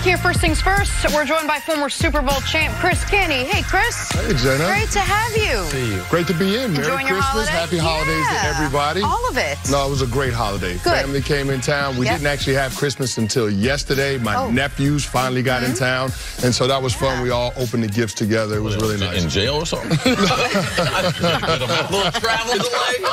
Back here, first things first, we're joined by former Super Bowl champ Chris Kenny. Hey, Chris. Hey, Jenna. Great to have you. See you. Great to be in. Enjoying Merry Christmas. Happy holidays to everybody. All of it. No, it was a great holiday. Good. Family came in town. We didn't actually have Christmas until yesterday. My nephews finally got in town, and so that was fun. We all opened the gifts together. It was really nice. In jail or something? A little travel delay?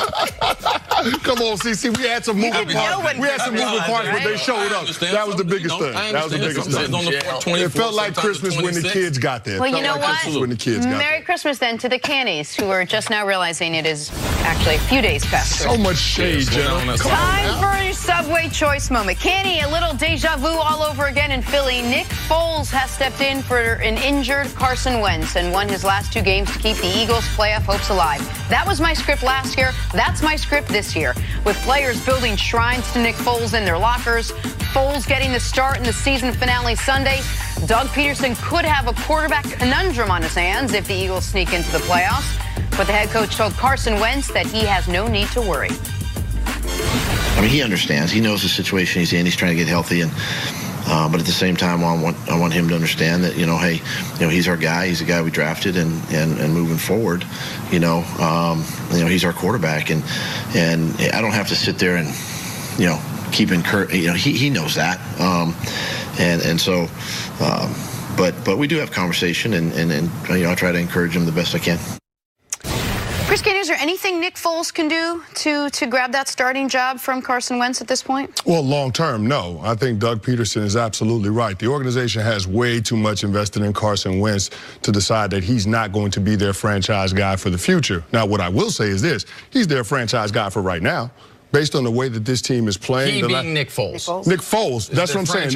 Come on, CC. We had some moving parts. We had some moving parts, but they showed up. That was the biggest thing. That was the biggest thing. It felt like Christmas when the kids got there. Well, you know what? When the kids got Merry Christmas then to the Cannies, who are just now realizing it is actually a few days past. So much shade, Jenna. Time for your Subway choice moment. Canny, a little deja vu all over again in Philly. Nick Foles has stepped in for an injured Carson Wentz and won his last 2 games to keep the Eagles' playoff hopes alive. That was my script last year. That's my script this year. With players building shrines to Nick Foles in their lockers, Foles getting the start in the season finale Sunday, Doug Pederson could have a quarterback conundrum on his hands if the Eagles sneak into the playoffs. But the head coach told Carson Wentz that he has no need to worry. I mean, he understands. He knows the situation he's in. He's trying to get healthy, and but at the same time, I want him to understand that, hey, he's our guy. He's the guy we drafted, and moving forward, he's our quarterback, and I don't have to sit there and keep encouraging. He knows that, and so, but we do have conversation, and I try to encourage him the best I can. Chris Kenny, is there anything Nick Foles can do to grab that starting job from Carson Wentz at this point? Well, long term, no. I think Doug Pederson is absolutely right. The organization has way too much invested in Carson Wentz to decide that he's not going to be their franchise guy for the future. Now, what I will say is this. He's their franchise guy for right now. Based on the way that this team is playing. He being Nick Foles. Nick Foles. That's what I'm saying.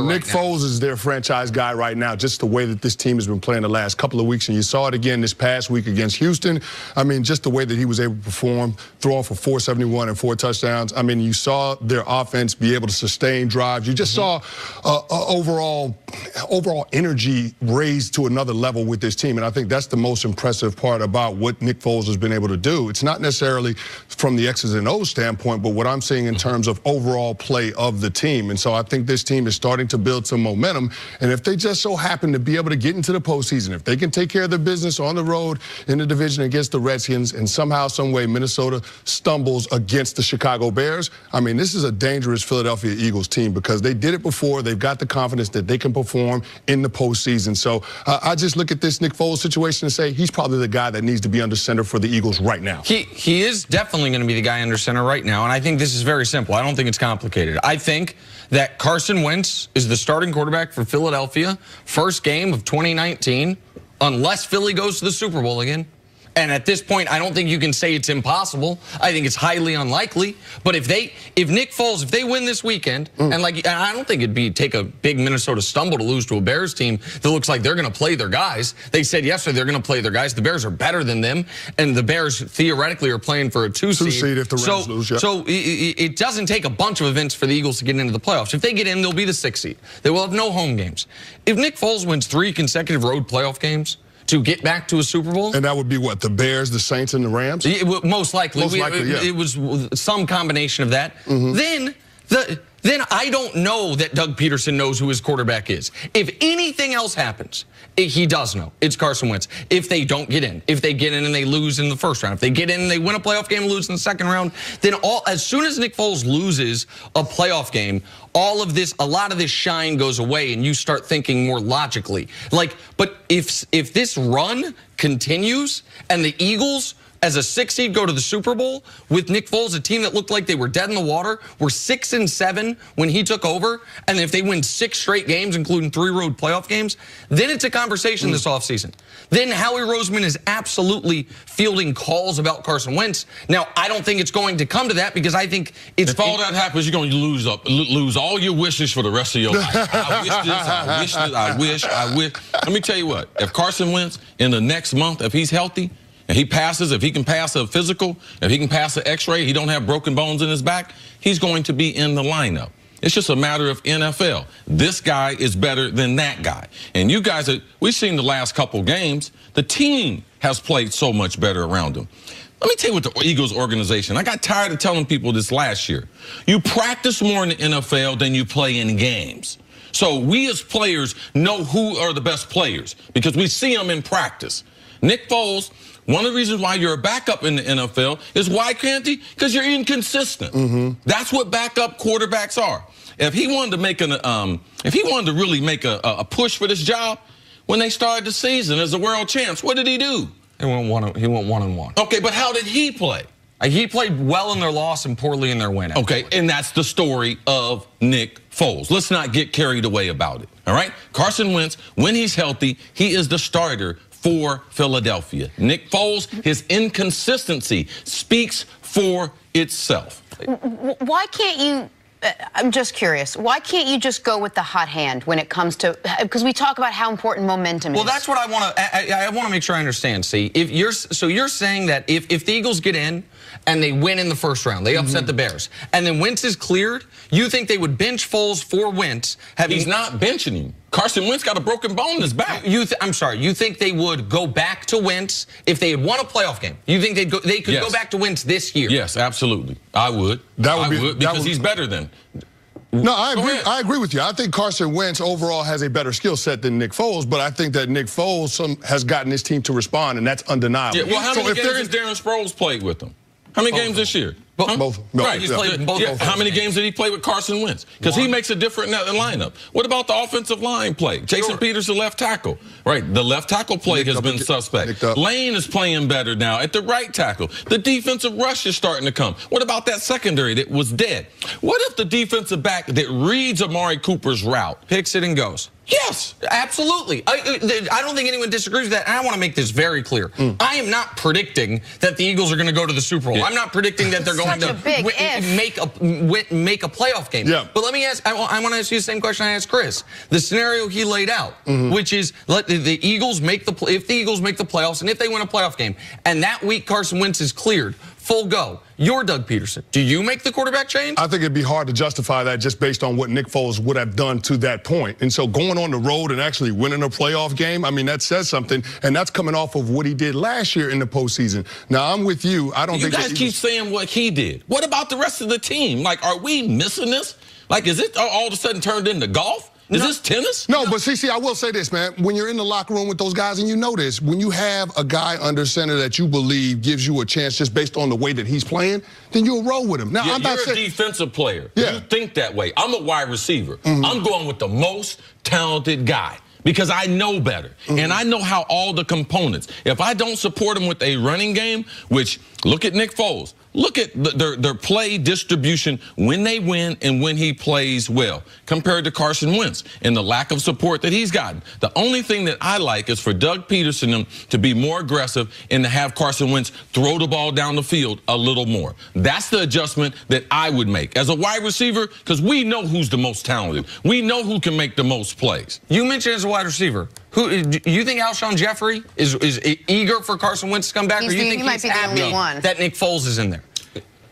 Nick Foles is their franchise guy right now, just the way that this team has been playing the last couple of weeks. And you saw it again this past week against Houston. I mean, just the way that he was able to perform, throwing for 471 and 4 touchdowns. I mean, you saw their offense be able to sustain drives. You just saw overall energy raised to another level with this team. And I think that's the most impressive part about what Nick Foles has been able to do. It's not necessarily from the X's and O's standpoint, but what I'm seeing in terms of overall play of the team. And so I think this team is starting to build some momentum. And if they just so happen to be able to get into the postseason, if they can take care of their business on the road in the division against the Redskins, and somehow, some way, Minnesota stumbles against the Chicago Bears, I mean, this is a dangerous Philadelphia Eagles team because they did it before. They've got the confidence that they can perform in the postseason. So I just look at this Nick Foles situation and say he's probably the guy that needs to be under center for the Eagles right now. He is definitely going to be the guy under center right now, and I think this is very simple. I don't think it's complicated. I think that Carson Wentz is the starting quarterback for Philadelphia, first game of 2019, unless Philly goes to the Super Bowl again. And at this point, I don't think you can say it's impossible. I think it's highly unlikely. But if Nick Foles, if they win this weekend, and I don't think it'd take a big Minnesota stumble to lose to a Bears team that looks like they're going to play their guys. They said yesterday they're going to play their guys. The Bears are better than them, and the Bears theoretically are playing for a 2 seed. 2 seed if the Rams lose. Yeah. So it doesn't take a bunch of events for the Eagles to get into the playoffs. If they get in, they'll be the 6th seed. They will have no home games. If Nick Foles wins 3 consecutive road playoff games to get back to a Super Bowl. And that would be what, the Bears, the Saints, and the Rams? Most likely. Yeah. It was some combination of that. Then I don't know that Doug Pederson knows who his quarterback is. If anything else happens, he does know. It's Carson Wentz. If they don't get in, if they get in and they lose in the first round, if they get in and they win a playoff game and lose in the second round, then as soon as Nick Foles loses a playoff game, a lot of this shine goes away and you start thinking more logically. But if this run continues and the Eagles as a 6th seed go to the Super Bowl with Nick Foles, a team that looked like they were dead in the water, were 6-7 when he took over, and if they win 6 straight games, including 3 road playoff games, then it's a conversation this offseason. Then Howie Roseman is absolutely fielding calls about Carson Wentz. Now, I don't think it's going to come to that because I think it's... If all that happens, you're going to lose all your wishes for the rest of your life. I wish. Let me tell you what. If Carson Wentz, in the next month, if he's healthy, and he passes, if he can pass a physical, if he can pass an x-ray, he don't have broken bones in his back, he's going to be in the lineup. It's just a matter of NFL. This guy is better than that guy. And you guys, we've seen the last couple games, the team has played so much better around him. Let me tell you what the Eagles organization, I got tired of telling people this last year. You practice more in the NFL than you play in games. So we as players know who are the best players because we see them in practice. Nick Foles, one of the reasons why you're a backup in the NFL is why can't he? Because you're inconsistent. That's what backup quarterbacks are. If he wanted to make really make a push for this job, when they started the season as a world champs, what did he do? He went 1-1. Okay, but how did he play? He played well in their loss and poorly in their win. Okay, and that's the story of Nick Foles. Let's not get carried away about it, all right? Carson Wentz, when he's healthy, he is the starter for Philadelphia. Nick Foles, his inconsistency speaks for itself. Why can't you... I'm just curious. Why can't you just go with the hot hand when it comes to, because we talk about how important momentum is. Well, that's what I want to make sure I understand. See, you're saying that if the Eagles get in and they win in the first round, they upset the Bears, and then Wentz is cleared, you think they would bench Foles for Wentz? He's not benching him. Carson Wentz got a broken bone in his back. I'm sorry. You think they would go back to Wentz if they had won a playoff game? You think they could go back to Wentz this year? Yes, absolutely. I would. I would because he's better than. No, I agree with you. I think Carson Wentz overall has a better skill set than Nick Foles, but I think that Nick Foles has gotten his team to respond, and that's undeniable. Yeah, well, how many games has Darren Sproles played with them? How many games this year? Both. Right, he's played in both. How many games did he play with Carson Wentz? Because he makes a different lineup. What about the offensive line play? Jason Pederson, left tackle. Right, the left tackle play has been suspect. Lane is playing better now at the right tackle. The defensive rush is starting to come. What about that secondary that was dead? What if the defensive back that reads Amari Cooper's route picks it and goes? Yes, absolutely. I don't think anyone disagrees with that. And I want to make this very clear. I am not predicting that the Eagles are going to go to the Super Bowl. I'm not predicting that they're going to make a playoff game. But let me ask, I want to ask you the same question I asked Chris. The scenario he laid out, which is let the Eagles make if the Eagles make the playoffs and if they win a playoff game, and that week Carson Wentz is cleared, full go. You're Doug Pederson. Do you make the quarterback change? I think it'd be hard to justify that just based on what Nick Foles would have done to that point. And so going on the road and actually winning a playoff game, I mean, that says something. And that's coming off of what he did last year in the postseason. Now, I'm with you. I don't think you guys keep saying what he did. What about the rest of the team? Like, are we missing this? Like, is it all of a sudden turned into golf? Is this tennis? No, but see, I will say this, man. When you're in the locker room with those guys, and you know this, when you have a guy under center that you believe gives you a chance just based on the way that he's playing, then you'll roll with him. Now, I'm not saying you're a defensive player. You think that way. I'm a wide receiver. I'm going with the most talented guy because I know better. And I know how all the components. If I don't support him with a running game, which, look at Nick Foles. Look at their play distribution when they win and when he plays well compared to Carson Wentz and the lack of support that he's gotten. The only thing that I like is for Doug Pederson to be more aggressive and to have Carson Wentz throw the ball down the field a little more. That's the adjustment that I would make as a wide receiver because we know who's the most talented. We know who can make the most plays. You mentioned as a wide receiver. Do you think Alshon Jeffrey is eager for Carson Wentz to come back, or you think he's happy that Nick Foles is in there?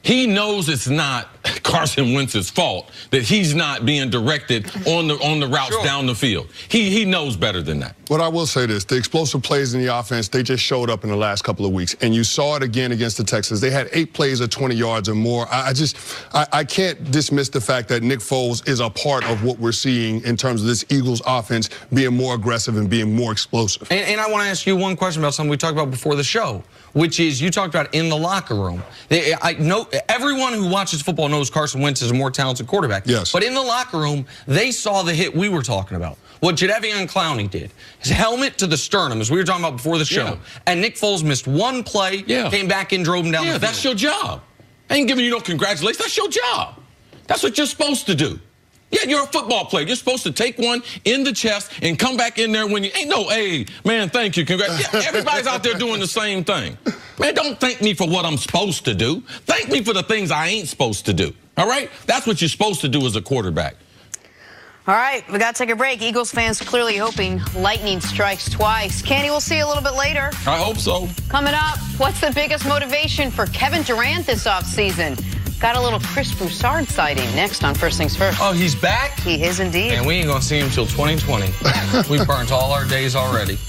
He knows it's not Carson Wentz's fault that he's not being directed on the routes down the field. He knows better than that. But I will say this, the explosive plays in the offense, they just showed up in the last couple of weeks. And you saw it again against the Texans. They had 8 plays of 20 yards or more. I can't dismiss the fact that Nick Foles is a part of what we're seeing in terms of this Eagles offense being more aggressive and being more explosive. And I want to ask you one question about something we talked about before the show, which is you talked about in the locker room. I know everyone who watches football knows Carson Wentz is a more talented quarterback. Yes. But in the locker room, they saw the hit we were talking about. What Jadeveon Clowney did. His helmet to the sternum, as we were talking about before the show. And Nick Foles missed one play, came back and drove him down the field. That's your job. I ain't giving you no congratulations. That's your job. That's what you're supposed to do. Yeah, you're a football player. You're supposed to take one in the chest and come back in there when you ain't no, hey, man, thank you, congrats. Yeah, everybody's out there doing the same thing. Man, don't thank me for what I'm supposed to do. Thank me for the things I ain't supposed to do. All right? That's what you're supposed to do as a quarterback. All right, we got to take a break. Eagles fans clearly hoping lightning strikes twice. Kenny, we'll see you a little bit later. I hope so. Coming up, what's the biggest motivation for Kevin Durant this offseason? Got a little Chris Broussard sighting next on First Things First. Oh, he's back? He is indeed. And we ain't going to see him until 2020. We burnt all our days already.